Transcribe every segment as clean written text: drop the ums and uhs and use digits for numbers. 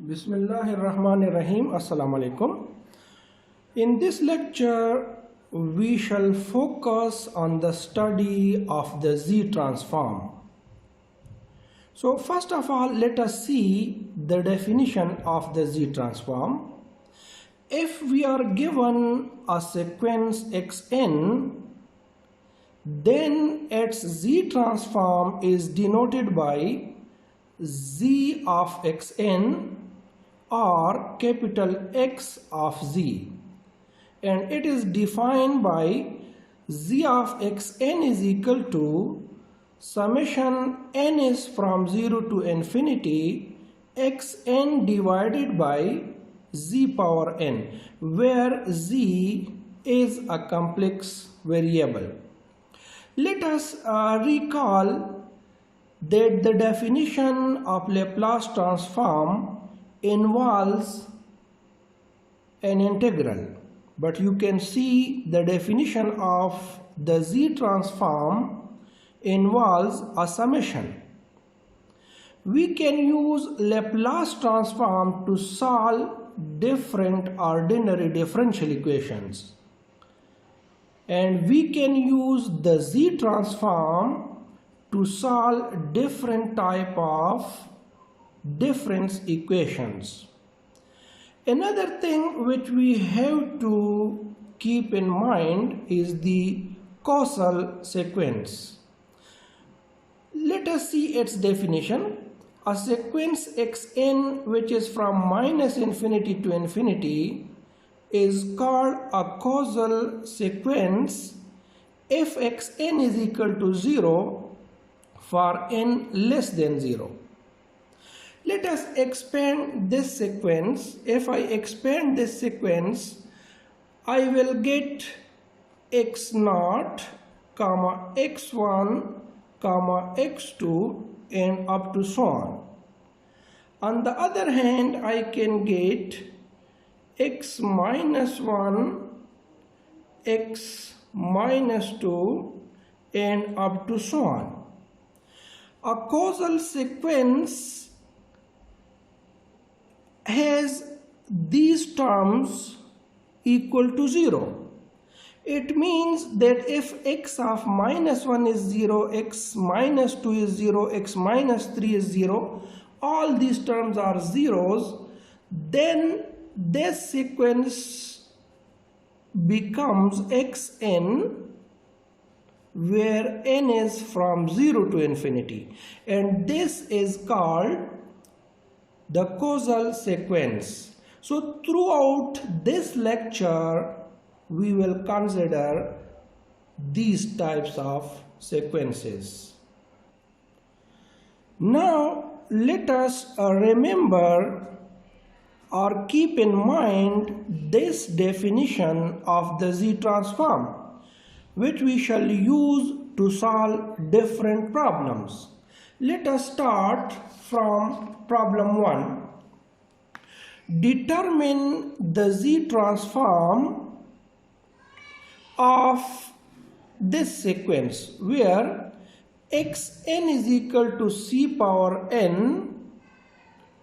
Bismillahirrahmanirrahim. Assalamu alaikum. In this lecture, we shall focus on the study of the Z transform. So first of all, let us see the definition of the Z transform. If we are given a sequence xn, then its Z transform is denoted by Z of xn or capital X of Z, and it is defined by Z of xn is equal to summation n is from 0 to infinity xn divided by Z power n, where Z is a complex variable. Let us recall that the definition of Laplace transform involves an integral, but you can see the definition of the Z transform involves a summation. We can use Laplace transform to solve different ordinary differential equations, and we can use the Z transform to solve different type of difference equations. Another thing which we have to keep in mind is the causal sequence. Let us see its definition. A sequence xn which is from minus infinity to infinity is called a causal sequence if xn is equal to 0 for n less than 0. Let us expand this sequence. If I expand this sequence, I will get x0, x1, x2 and up to so on. On the other hand, I can get x minus 1, x minus 2 and up to so on. A causal sequence has these terms equal to 0. It means that if x of minus 1 is 0, x minus 2 is 0, x minus 3 is 0, all these terms are zeros, then this sequence becomes xn, where n is from 0 to infinity, and this is called the causal sequence. So throughout this lecture, we will consider these types of sequences. Now let us remember or keep in mind this definition of the Z transform, which we shall use to solve different problems. Let us start from problem 1. Determine the Z transform of this sequence where xn is equal to C power n,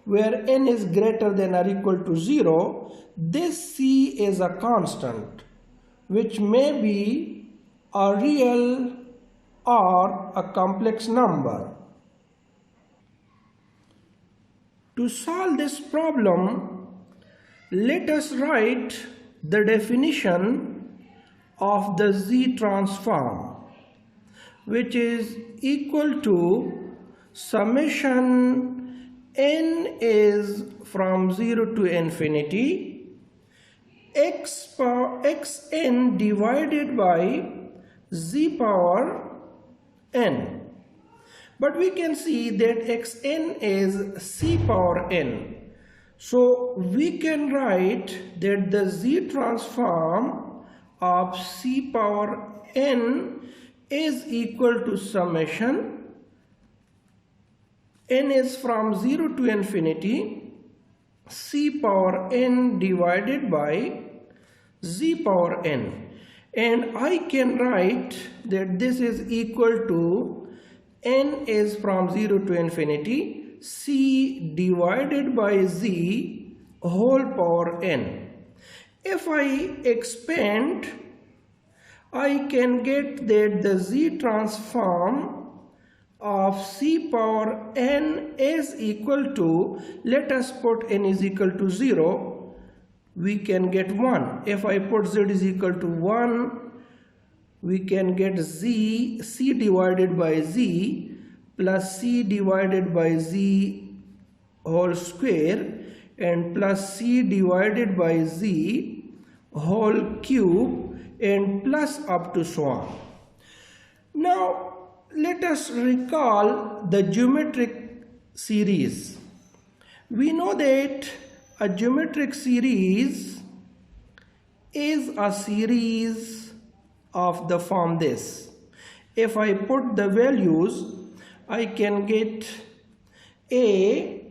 where n is greater than or equal to 0. This C is a constant which may be a real or a complex number. To solve this problem, let us write the definition of the Z transform, which is equal to summation n is from 0 to infinity xn divided by Z power n. But we can see that xn is C power n. So we can write that the Z transform of C power n is equal to summation n is from 0 to infinity C power n divided by Z power n. And I can write that this is equal to n is from 0 to infinity c divided by z whole power n. If I expand, I can get that the z transform of c power n is equal to, let us put n is equal to 0, we can get 1. If I put z is equal to 1, we can get c divided by z plus c divided by z whole square and plus c divided by z whole cube and plus up to so on. Now let us recall the geometric series. We know that a geometric series is a series of the form this. If I put the values, I can get a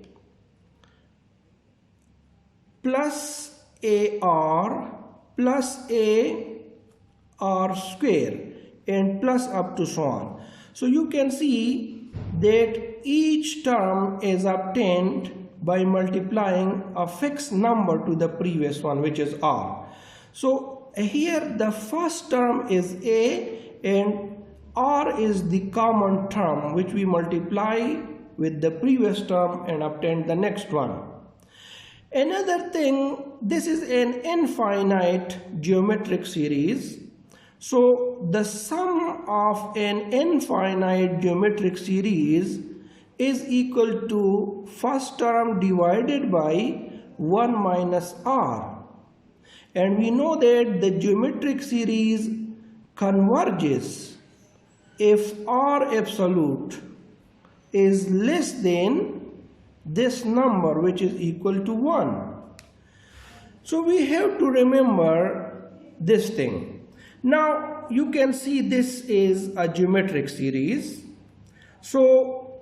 plus ar plus ar square and plus up to so on. So you can see that each term is obtained by multiplying a fixed number to the previous one, which is r. So here the first term is a and r is the common term which we multiply with the previous term and obtain the next one. Another thing, this is an infinite geometric series. So the sum of an infinite geometric series is equal to first term divided by 1 minus r. And we know that the geometric series converges if r absolute is less than this number, which is equal to 1. So we have to remember this thing. Now you can see this is a geometric series. So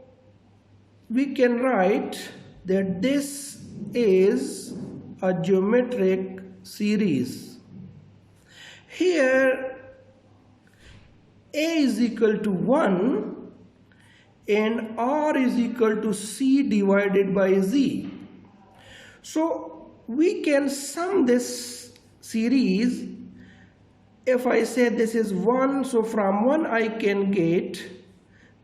we can write that this is a geometric series. Here a is equal to 1 and r is equal to c divided by z. So we can sum this series. If I say this is 1, so from 1 I can get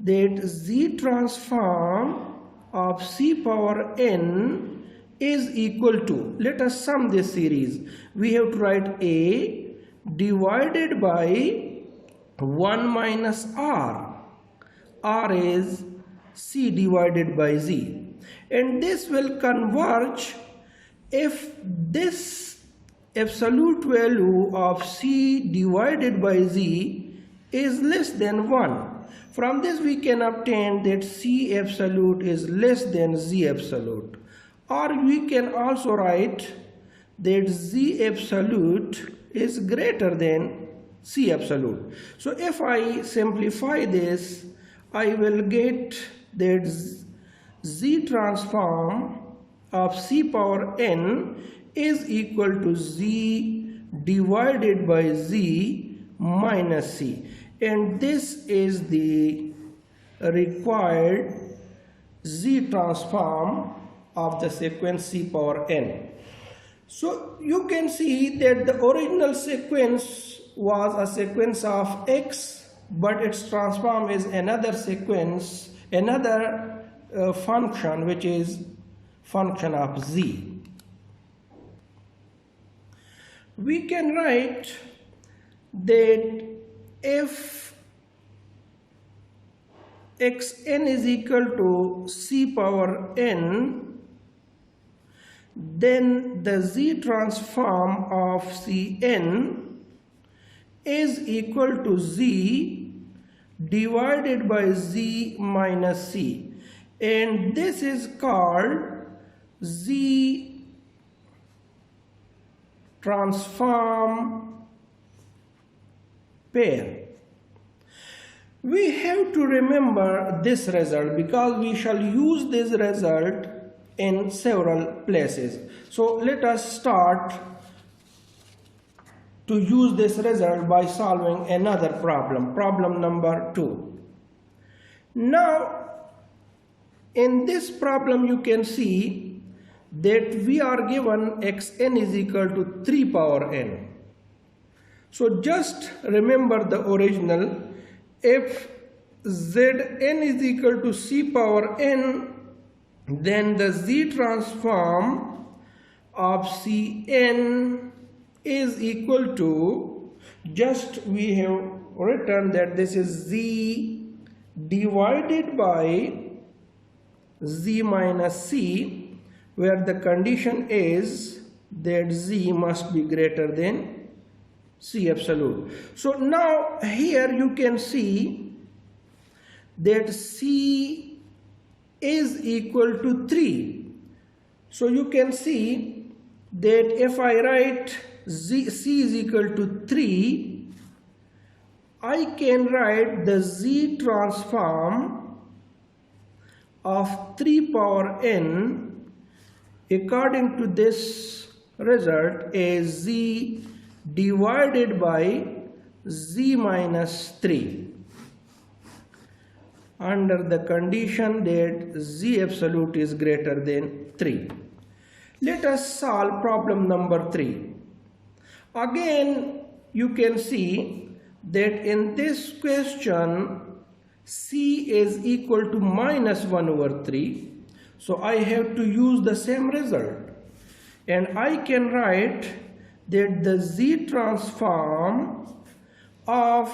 that z transform of c power n is equal to, let us sum this series. We have to write a divided by 1 minus r. r is c divided by z. And this will converge if this absolute value of c divided by z is less than 1. From this we can obtain that c absolute is less than z absolute. Or we can also write that z absolute is greater than c absolute. So if I simplify this, I will get that z transform of c power n is equal to z divided by z minus c, and this is the required z transform of the sequence c power n. So you can see that the original sequence was a sequence of x, but its transform is another sequence, another function, which is function of z. We can write that if xn is equal to c power n, then the z transform of cn is equal to z divided by z minus c, and this is called z transform pair. We have to remember this result because we shall use this result in several places. So let us start to use this result by solving another problem, problem number 2. Now In this problem you can see that we are given xn is equal to 3 power n. So just remember the original. If Zn is equal to c power n, then the z transform of Cn is equal to, just we have written that this is z divided by z minus c, where the condition is that z must be greater than c absolute. So now here you can see that c is equal to 3. So you can see that if I write c is equal to 3, I can write the z transform of 3 power n according to this result as z divided by z minus 3, under the condition that z absolute is greater than 3. Let us solve problem number 3. Again, you can see that in this question c is equal to minus 1 over 3. So I have to use the same result, and I can write that the z transform of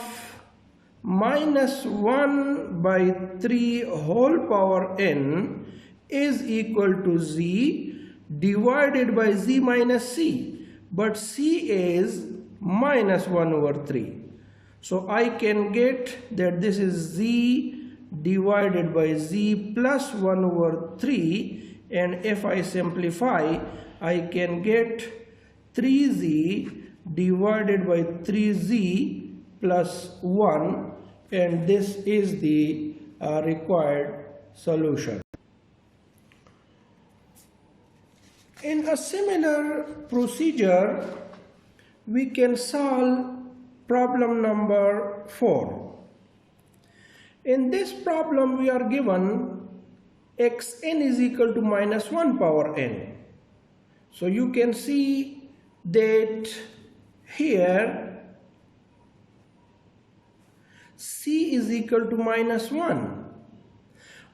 minus 1 by 3 whole power n is equal to z divided by z minus c, but c is minus 1 over 3. So I can get that this is z divided by z plus 1 over 3, and if I simplify, I can get 3z divided by 3z plus 1, and this is the required solution. In a similar procedure, we can solve problem number 4. In this problem we are given xn is equal to minus 1 power n. So you can see that here c is equal to minus 1.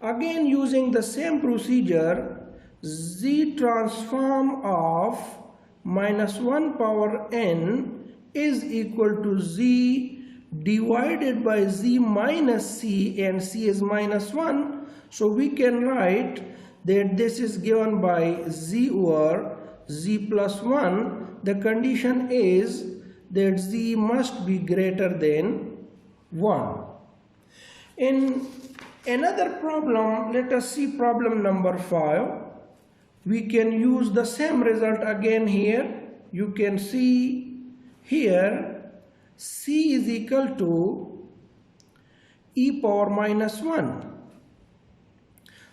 Again, using the same procedure, z transform of minus 1 power n is equal to z divided by z minus c, and c is minus 1. So we can write that this is given by z over z plus 1. The condition is that z must be greater than 1. In another problem, let us see problem number 5. We can use the same result again here. You can see here c is equal to e power minus 1.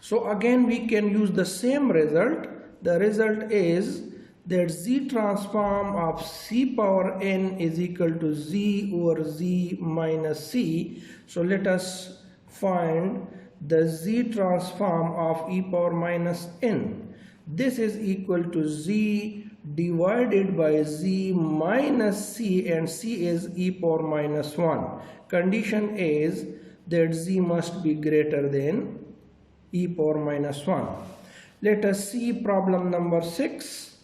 So again we can use the same result. The result is that z transform of c power n is equal to z over z minus c. So let us find the z transform of e power minus n. This is equal to z divided by z minus c, and c is e power minus 1. Condition is that z must be greater than e power minus 1. Let us see problem number 6.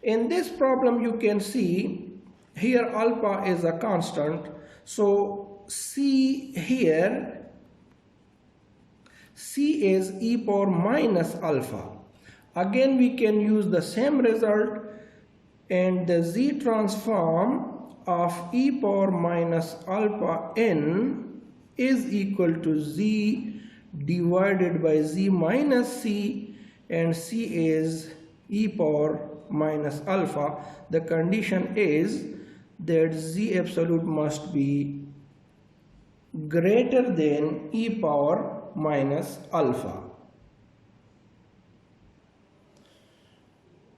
In this problem you can see here alpha is a constant. So c here, c is e power minus alpha. Again we can use the same result, and the z transform of e power minus alpha n is equal to z divided by z minus c, and c is e power minus alpha. The condition is that z absolute must be greater than e power minus alpha.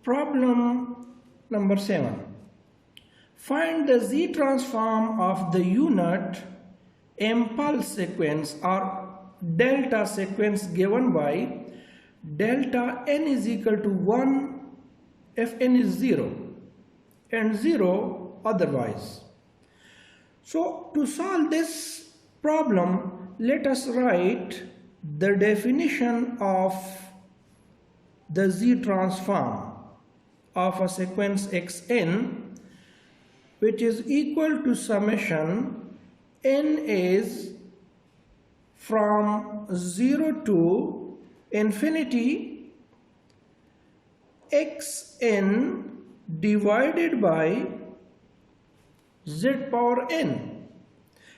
Problem number 7. Find the z transform of the unit impulse sequence or delta sequence given by delta n is equal to 1 if n is 0 and 0 otherwise. So to solve this problem, let us write the definition of the Z transform of a sequence xn, which is equal to summation n is from 0 to infinity xn divided by z power n.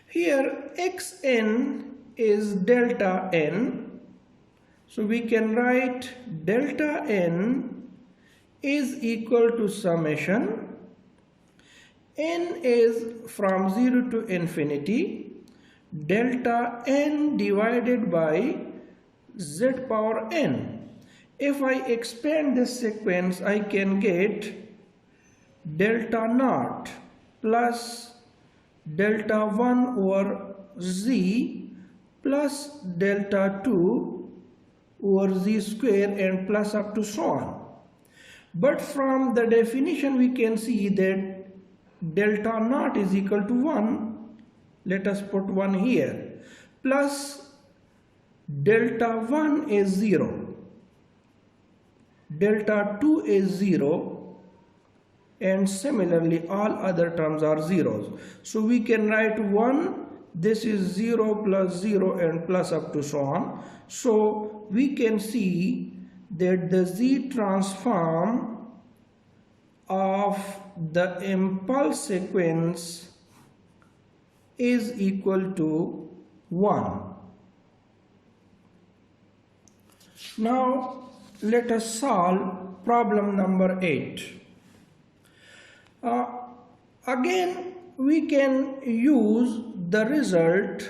Here xn is delta n, so we can write delta n is equal to summation n is from 0 to infinity delta n divided by z power n. If I expand this sequence, I can get delta naught plus delta 1 over z plus delta 2 over z square and plus up to so on. But from the definition we can see that delta naught is equal to 1. Let us put 1 here. Plus delta 1 is 0. Delta 2 is 0. And similarly all other terms are zeros. So we can write 1. This is 0 plus 0 and plus up to so on. So we can see that the Z transform of the impulse sequence is equal to 1. Now let us solve problem number 8. Again we can use the result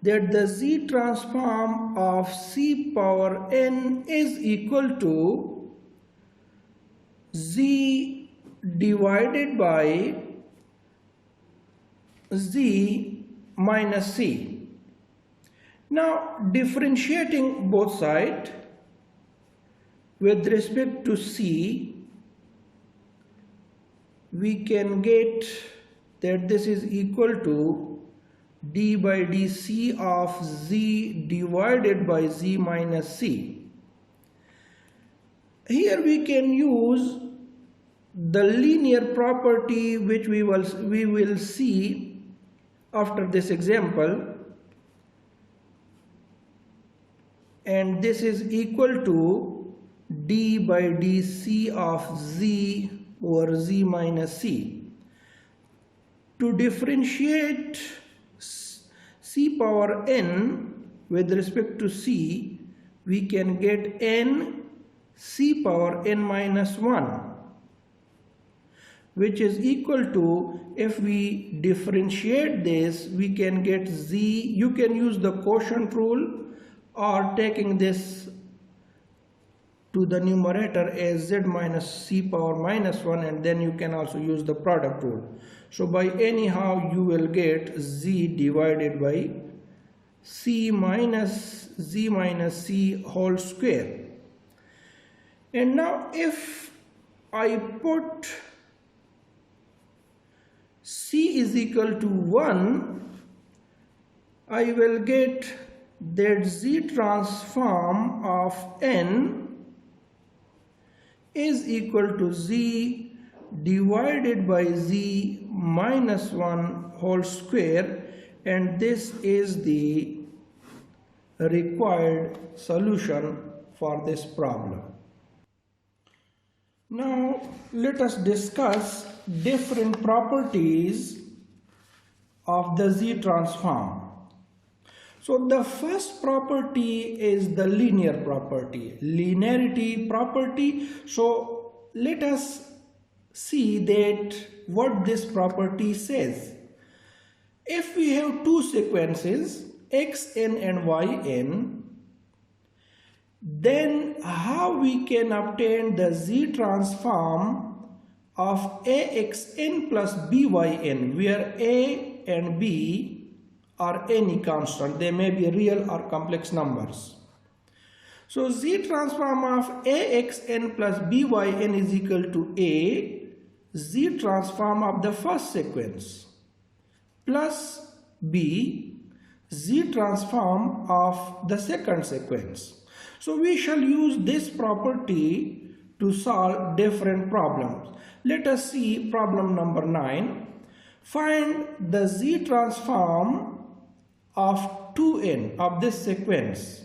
that the Z transform of C power n is equal to Z divided by Z minus C. Now differentiating both sides with respect to C, we can get that this is equal to d by dc of Z divided by Z minus C. Here we can use the linear property which we will see after this example, and this is equal to d by dc of Z over Z minus C. To differentiate C power n with respect to C, we can get n C power n minus 1, which is equal to, if we differentiate this, we can get Z. You can use the quotient rule or taking this to the numerator as Z minus C power minus 1, and then you can also use the product rule. So by anyhow you will get Z divided by C minus Z minus C whole square. And now if I put C is equal to 1, I will get that Z transform of n is equal to Z divided by Z minus 1 whole square, and this is the required solution for this problem. Now let us discuss different properties of the Z transform. So the first property is the linear property, linearity property. So let us see that what this property says. If we have two sequences xn and yn, then how we can obtain the Z transform of axn plus byn, where a and b are any constant. They may be real or complex numbers. So Z transform of AXN plus BYN is equal to A, Z transform of the first sequence, plus B, Z transform of the second sequence. So we shall use this property to solve different problems. Let us see problem number 9. Find the Z transform of 2n of this sequence.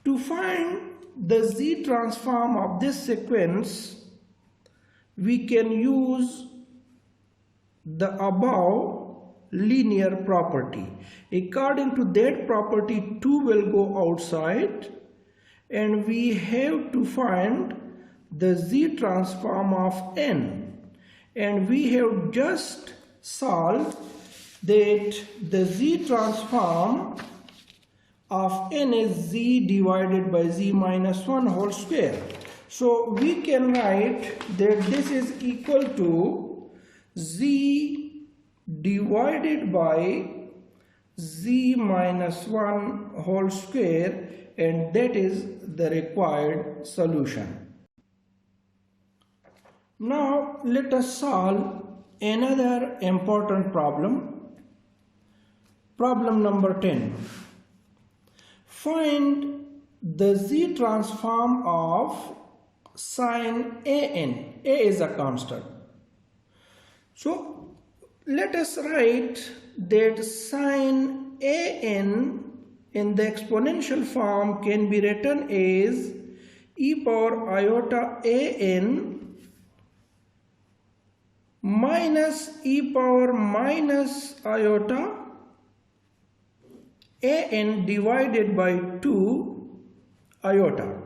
To find the Z transform of this sequence, we can use the above linear property. According to that property, 2 will go outside and we have to find the Z transform of n, and we have just solved that the Z transform of n is Z divided by Z minus 1 whole square. So we can write that this is equal to Z divided by Z minus 1 whole square, and that is the required solution. Now let us solve another important problem. Problem number 10. Find the Z transform of sine AN. A is a constant. So let us write that sine AN in the exponential form can be written as e power iota AN minus e power minus iota AN divided by 2 iota.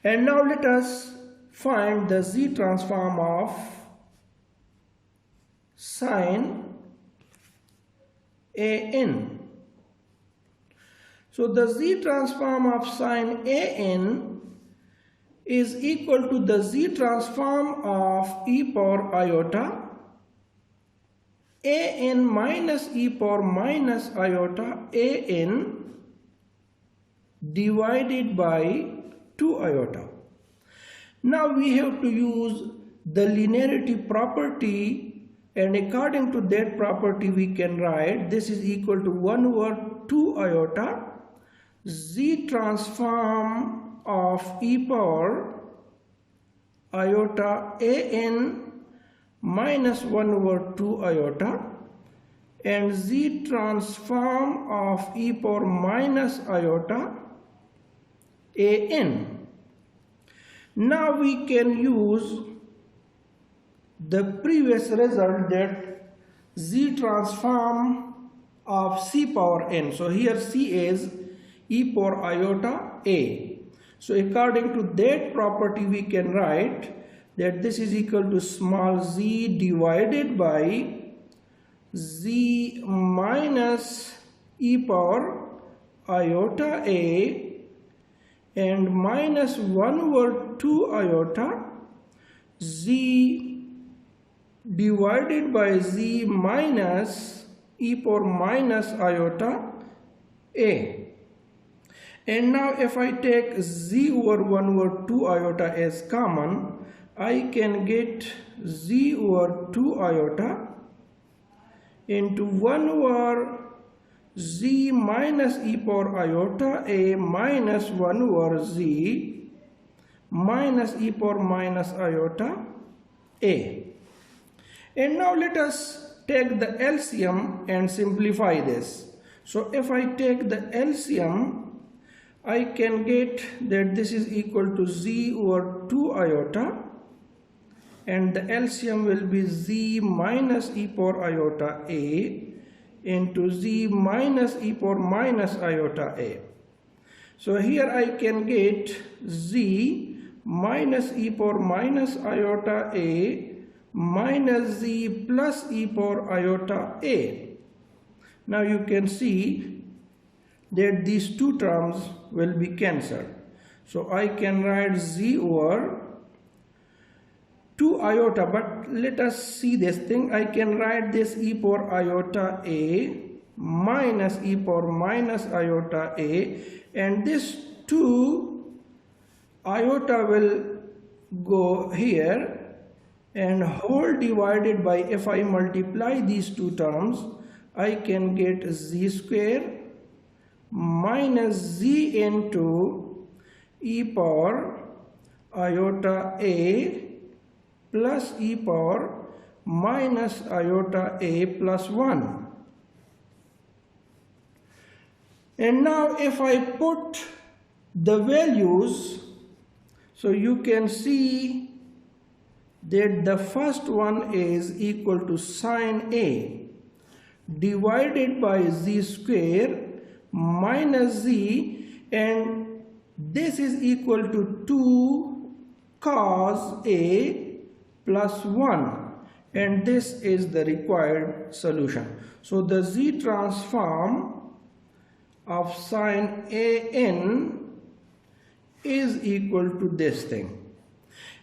And now let us find the Z transform of sine AN. So the Z transform of sine AN is equal to the Z transform of e power iota AN minus e power minus iota AN divided by 2 iota. Now we have to use the linearity property, and according to that property we can write this is equal to 1 over 2 iota Z transform of e power iota AN minus 1 over 2 iota and Z transform of e power minus iota AN. Now we can use the previous result, that Z transform of C power n. So here C is e power iota A. So according to that property we can write that this is equal to small z divided by Z minus e power iota A and minus 1 over 2 iota Z divided by Z minus e power minus iota A. And now if I take Z over 1 over 2 iota as common, I can get Z over 2 iota into 1 over Z minus e power iota A minus 1 over Z minus e power minus iota A. And now let us take the LCM and simplify this. So if I take the LCM, I can get that this is equal to Z over 2 iota, and the LCM will be Z minus e power iota A into Z minus e power minus iota A. So here I can get Z minus e power minus iota A minus Z plus e power iota A. Now you can see that these two terms will be cancelled. So I can write Z over 2 iota, but let us see this thing. I can write this e power iota A minus e power minus iota A, and this 2 iota will go here, and whole divided by, if I multiply these two terms, I can get z square minus z into e power iota a plus e power minus iota a plus 1. And now if I put the values, so you can see that the first one is equal to sine A divided by z square minus z, and this is equal to 2 cos A plus 1, and this is the required solution. So the z transform of sine AN is equal to this thing.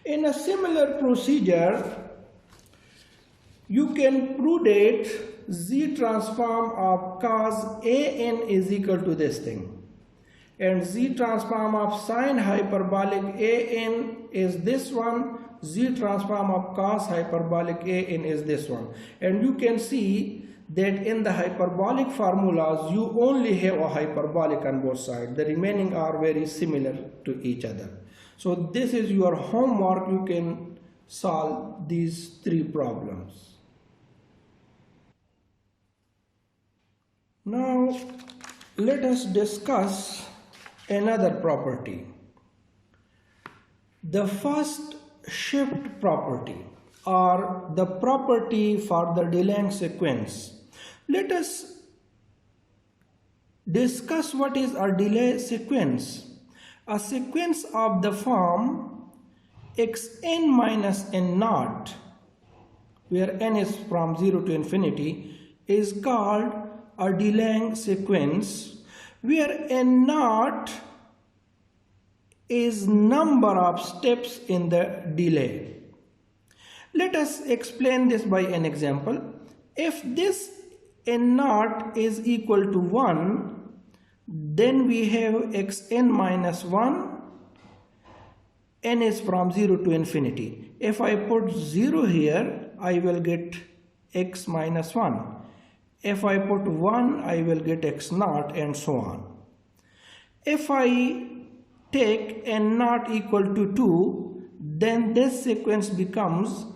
In a similar procedure, you can prove that z transform of cos AN is equal to this thing, and z transform of sine hyperbolic AN is this one, z transform of cos hyperbolic AN is this one. And you can see that in the hyperbolic formulas you only have a hyperbolic on both sides, the remaining are very similar to each other. So this is your homework. You can solve these three problems. Now let us discuss another property. The first shift property, or the property for the delaying sequence. Let us discuss what is a delay sequence. A sequence of the form xn minus n naught, where n is from 0 to infinity, is called a delaying sequence, where n naught is number of steps in the delay. Let us explain this by an example. If this n naught is equal to 1, then we have xn minus 1, n is from 0 to infinity. If I put 0 here, I will get x minus 1. If I put 1, I will get x naught, and so on. If I take n naught equal to 2, then this sequence becomes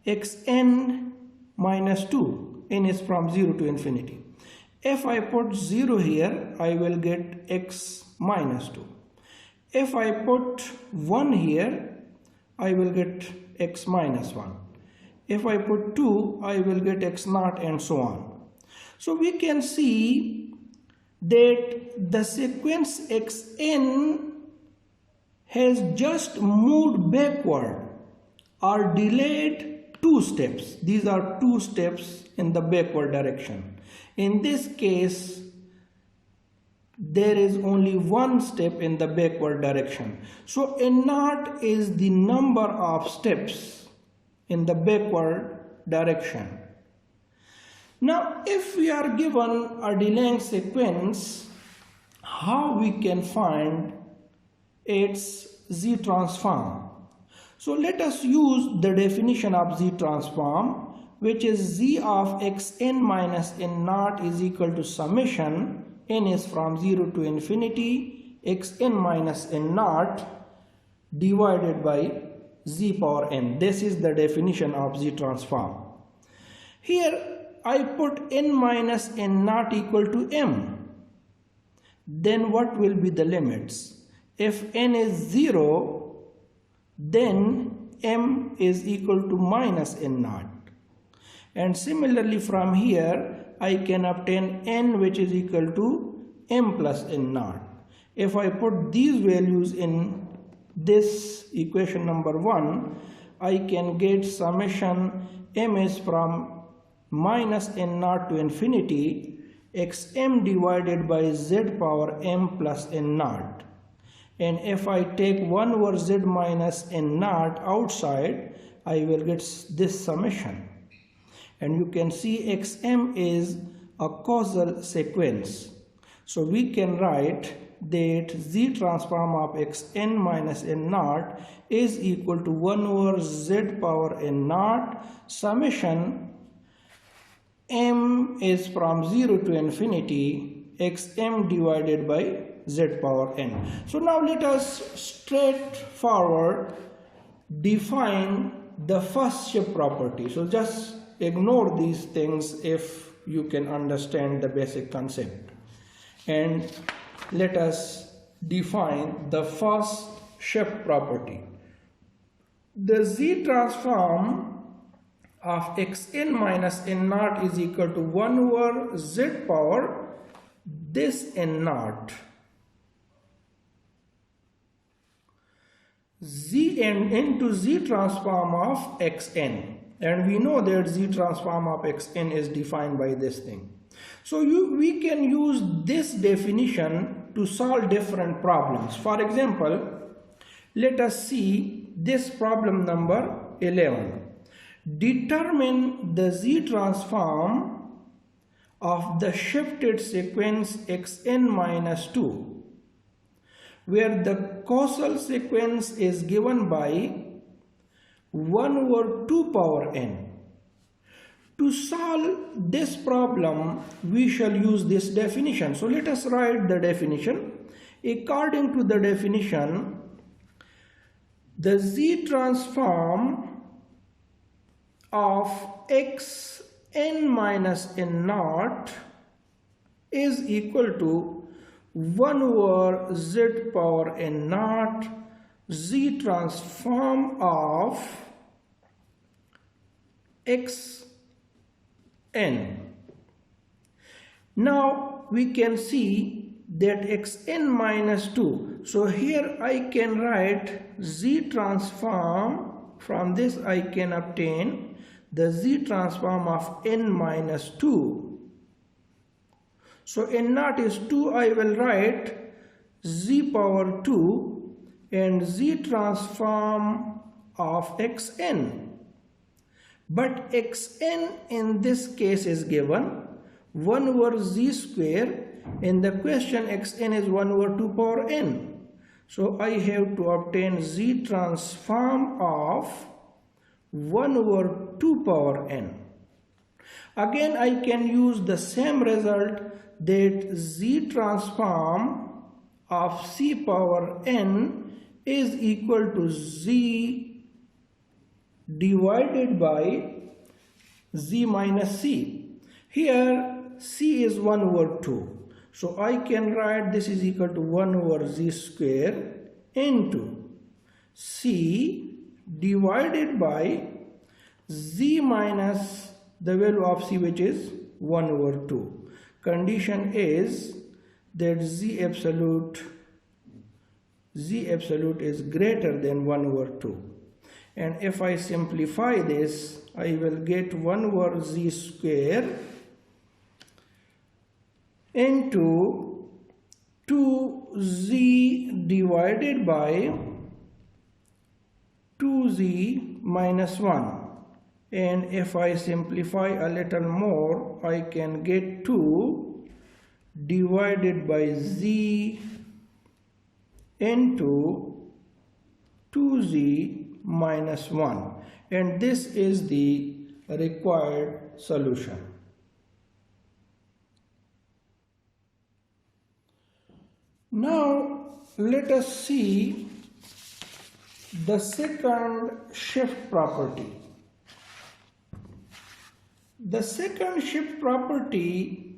xn minus 2, n is from 0 to infinity. If I put 0 here, I will get x minus 2. If I put 1 here, I will get x minus 1. If I put 2, I will get x naught, and so on. So we can see that the sequence xn has just moved backward or delayed 2 steps. These are 2 steps in the backward direction. In this case, there is only 1 step in the backward direction. So n naught is the number of steps in the backward direction. Now, if we are given a delaying sequence, how we can find its z transform? So let us use the definition of z transform, which is z of xn minus n naught is equal to summation, n is from 0 to infinity, xn minus n naught divided by z power n. This is the definition of z transform. Here I put n minus n naught equal to m. Then what will be the limits? If n is 0, then m is equal to minus n naught. And similarly from here, I can obtain n which is equal to m plus n naught. If I put these values in this equation number 1, I can get summation m is from minus n naught to infinity xm divided by z power m plus n naught. And if I take 1 over z minus n naught outside, I will get this summation. And you can see xm is a causal sequence. So we can write that Z transform of xn minus n naught is equal to 1 over z power n naught summation m is from 0 to infinity xm divided by z power n. So now let us straightforward define the first shift property. So just ignore these things if you can understand the basic concept, and let us define the first shift property. The Z transform of xn minus n naught is equal to 1 over z power this n naught Zn into Z transform of xn, and we know that Z transform of xn is defined by this thing. So we can use this definition to solve different problems. For example, let us see this problem number 11. Determine the Z transform of the shifted sequence xn minus 2, where the causal sequence is given by 1 over 2 power n. To solve this problem, we shall use this definition. So let us write the definition. According to the definition, the Z transform of xn minus n naught is equal to 1 over z power n naught Z transform of xn. Now we can see that xn minus 2. So here I can write Z transform. From this I can obtain the Z transform of n minus 2. So n naught is 2. I will write Z power 2 and Z transform of xn. But xn in this case is given 1 over z square. In the question xn is 1 over 2 power n. So I have to obtain Z transform of 1 over 2 power n. Again I can use the same result, that Z transform of c power n is equal to z divided by z minus c. Here c is 1 over 2. So I can write this is equal to 1 over z square into c divided by z minus the value of c, which is 1 over 2. Condition is that z absolute is greater than 1 over 2. And if I simplify this, I will get 1 over z square into 2z divided by 2z minus 1. And if I simplify a little more, I can get 2 divided by z into 2z minus 1. And this is the required solution. Now let us see the second shift property. The second shift property,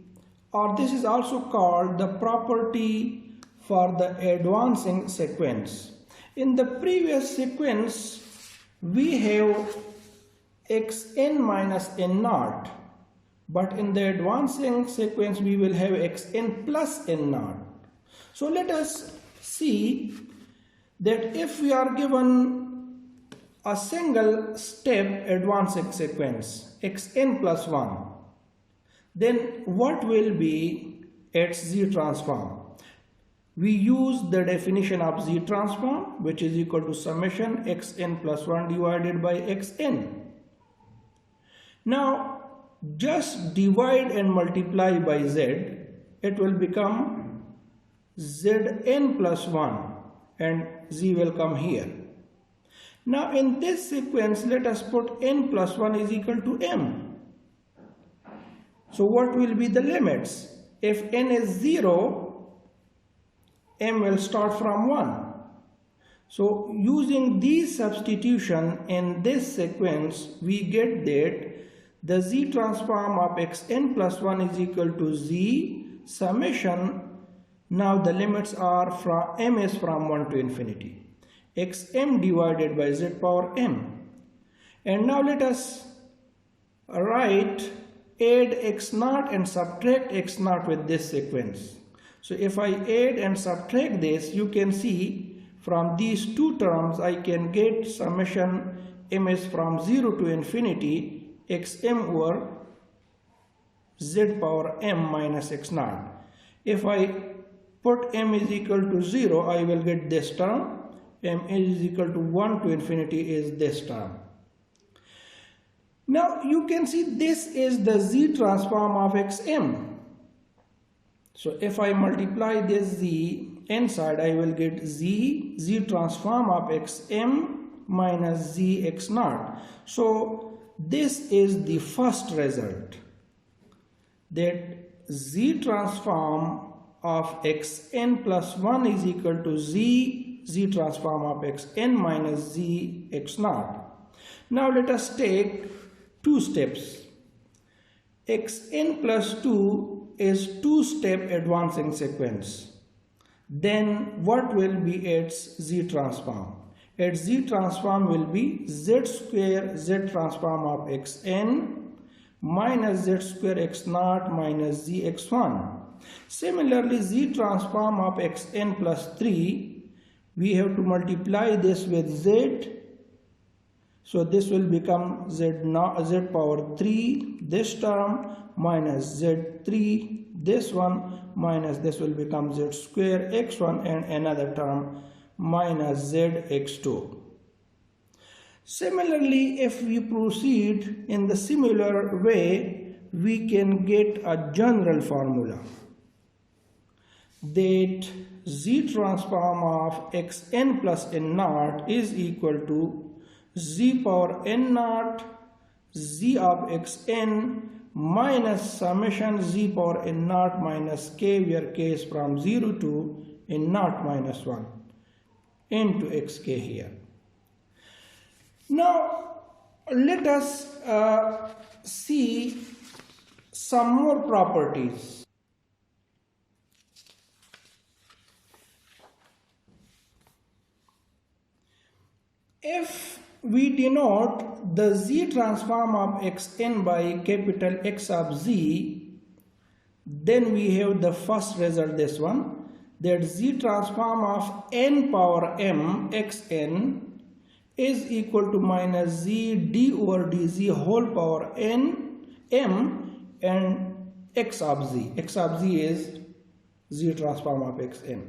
or this is also called the property for the advancing sequence. In the previous sequence, we have xn minus n naught, but in the advancing sequence, we will have xn plus n naught. So let us see that if we are given a single step advancing sequence xn plus 1, then what will be its Z transform? We use the definition of Z transform, which is equal to summation xn plus 1 divided by xn. Now just divide and multiply by z, it will become Zn plus 1 and z will come here. Now in this sequence, let us put n plus 1 is equal to m. So what will be the limits? If n is 0, m will start from 1. So using these substitution in this sequence, we get that the z transform of xn plus 1 is equal to z summation. Now the limits are from m is from 1 to infinity. Xm divided by z power m. And now let us write add x naught and subtract x naught with this sequence. So if I add and subtract this, you can see from these two terms I can get summation m is from 0 to infinity xm over z power m minus x naught. If I put m is equal to 0, I will get this term. M is equal to 1 to infinity is this term. Now you can see this is the z transform of xm. So if I multiply this z inside, I will get z transform of xm minus z x naught. So this is the first result, that z transform of xn plus 1 is equal to z transform of xn minus z x naught. Now let us take two steps. Xn plus 2 is two-step advancing sequence. Then what will be its z transform? Its z transform will be z square z transform of xn minus z square x naught minus z x1. Similarly, z transform of xn plus 3, we have to multiply this with z. So this will become z power 3, this term, minus z3, this one, minus this will become z square x1 and another term minus z x2. Similarly, if we proceed in the similar way, we can get a general formula that z transform of xn plus n naught is equal to z power n naught z of xn minus summation z power n naught minus k, where k is from 0 to n naught minus 1 into xk here. Now let us see some more properties. If we denote the z transform of xn by capital X of z, then we have the first result, this one, that z transform of n power m xn is equal to minus z d over dz whole power n m and x of z. X of z is z transform of xn.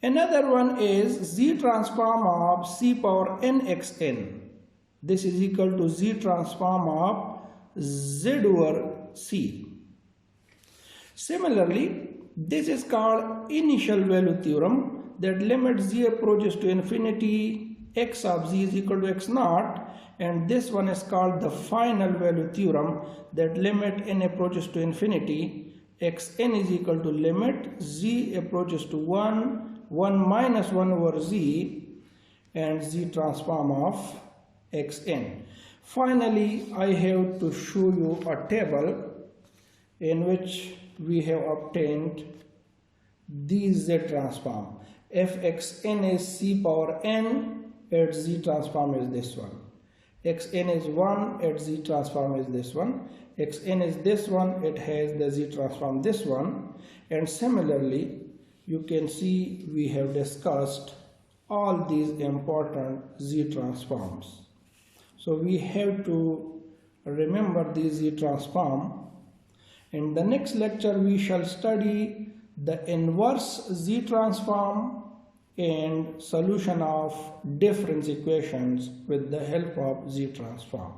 Another one is z transform of c power n xn. This is equal to z transform of z over c. Similarly, this is called initial value theorem, that limit z approaches to infinity, x of z is equal to x naught, and this one is called the final value theorem, that limit n approaches to infinity, xn is equal to limit z approaches to 1 minus 1 over z and z transform of xn. Finally, I have to show you a table in which we have obtained these z transform. If xn is c power n, its z transform is this one. Xn is 1, its z transform is this one. Xn is this one, it has the z transform this one. And similarly, you can see we have discussed all these important z transforms. So we have to remember these z transform. In the next lecture, we shall study the inverse z transform and solution of difference equations with the help of z transform.